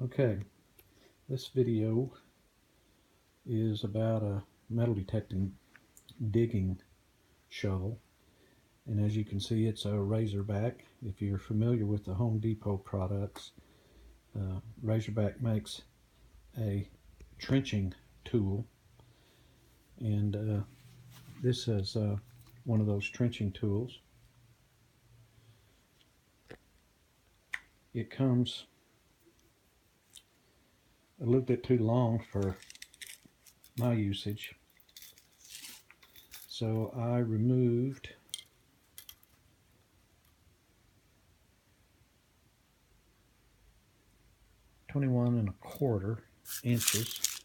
Okay, this video is about a metal detecting digging shovel, and as you can see, it's a Razorback. If you're familiar with the Home Depot products, Razorback makes a trenching tool, and this is one of those trenching tools. It comes a little bit too long for my usage, so I removed 21 1/4 inches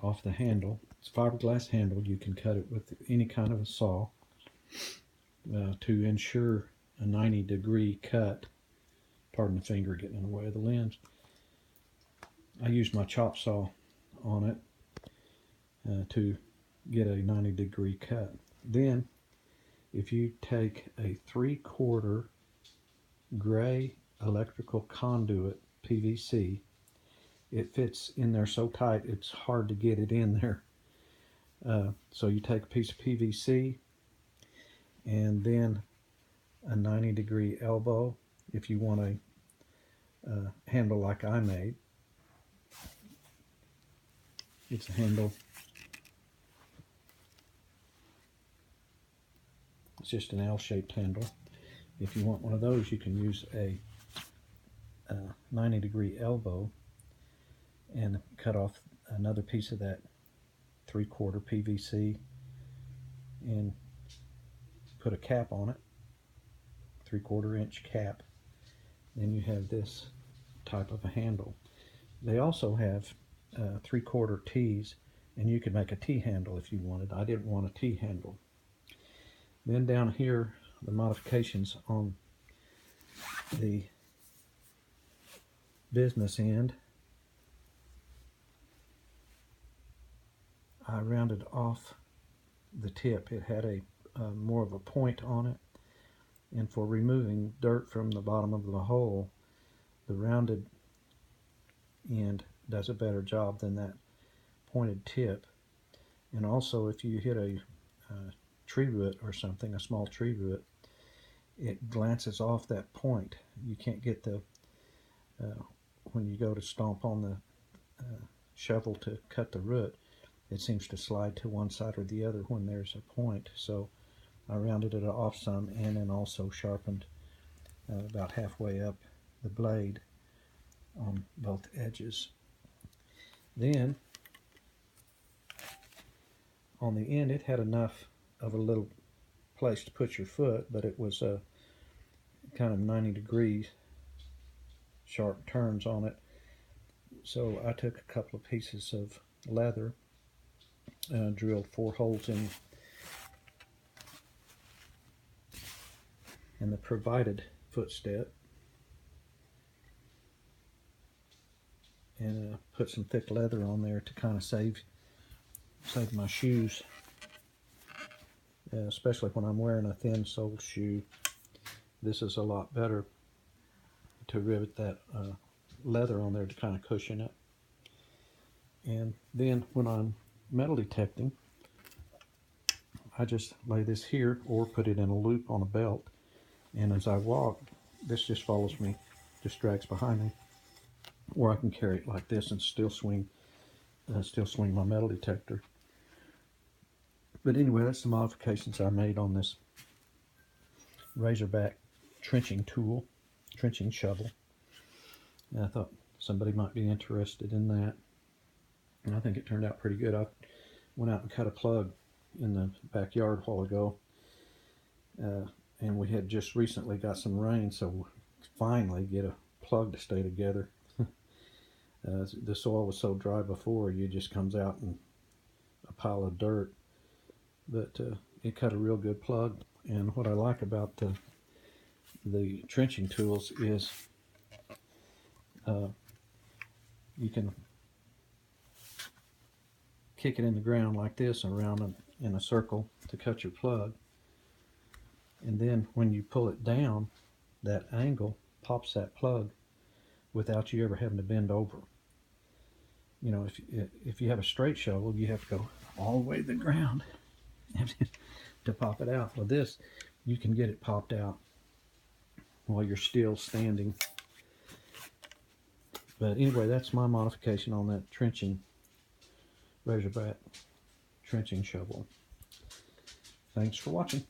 off the handle. It's a fiberglass handle. You can cut it with any kind of a saw to ensure a 90-degree cut. Pardon the finger getting in the way of the lens. I used my chop saw on it to get a 90-degree cut. Then, if you take a 3/4 gray electrical conduit PVC, it fits in there so tight it's hard to get it in there. So you take a piece of PVC and then a 90-degree elbow if you want a handle like I made. It's a handle. It's just an L-shaped handle. If you want one of those, you can use a 90-degree elbow and cut off another piece of that 3/4 PVC and put a cap on it, 3/4 inch cap. Then you have this type of a handle. They also have 3/4 T's, and you could make a T handle if you wanted. I didn't want a T handle. Then down here, the modifications on the business end, I rounded off the tip. It had a more of a point on it, and for removing dirt from the bottom of the hole, the rounded end does a better job than that pointed tip. And also, if you hit a tree root or something, a small tree root, it glances off that point. You can't get the when you go to stomp on the shovel to cut the root, it seems to slide to one side or the other when there's a point. So I rounded it off some and then also sharpened about halfway up the blade on both edges. Then on the end, it had enough of a little place to put your foot, but it was kind of 90 degrees sharp turns on it. So I took a couple of pieces of leather, drilled 4 holes in the provided footstep, and put some thick leather on there to kind of save my shoes, especially when I'm wearing a thin soled shoe. This is a lot better to rivet that leather on there to kind of cushion it. And then when I'm metal detecting, I just lay this here or put it in a loop on a belt, and as I walk, this just follows me, just drags behind me, or I can carry it like this and still swing my metal detector. But anyway, that's the modifications I made on this Razorback trenching shovel. And I thought somebody might be interested in that, and I think it turned out pretty good. I went out and cut a plug in the backyard a while ago, and we had just recently got some rain, so finally get a plug to stay together. The soil was so dry before, it just comes out in a pile of dirt, but it cut a real good plug. And what I like about the trenching tools is you can kick it in the ground like this around in a circle to cut your plug, and then when you pull it down, that angle pops that plug without you ever having to bend over. You know, if you have a straight shovel, you have to go all the way to the ground to pop it out. With this, you can get it popped out while you're still standing. But anyway, that's my modification on that trenching Razorback trenching shovel. Thanks for watching.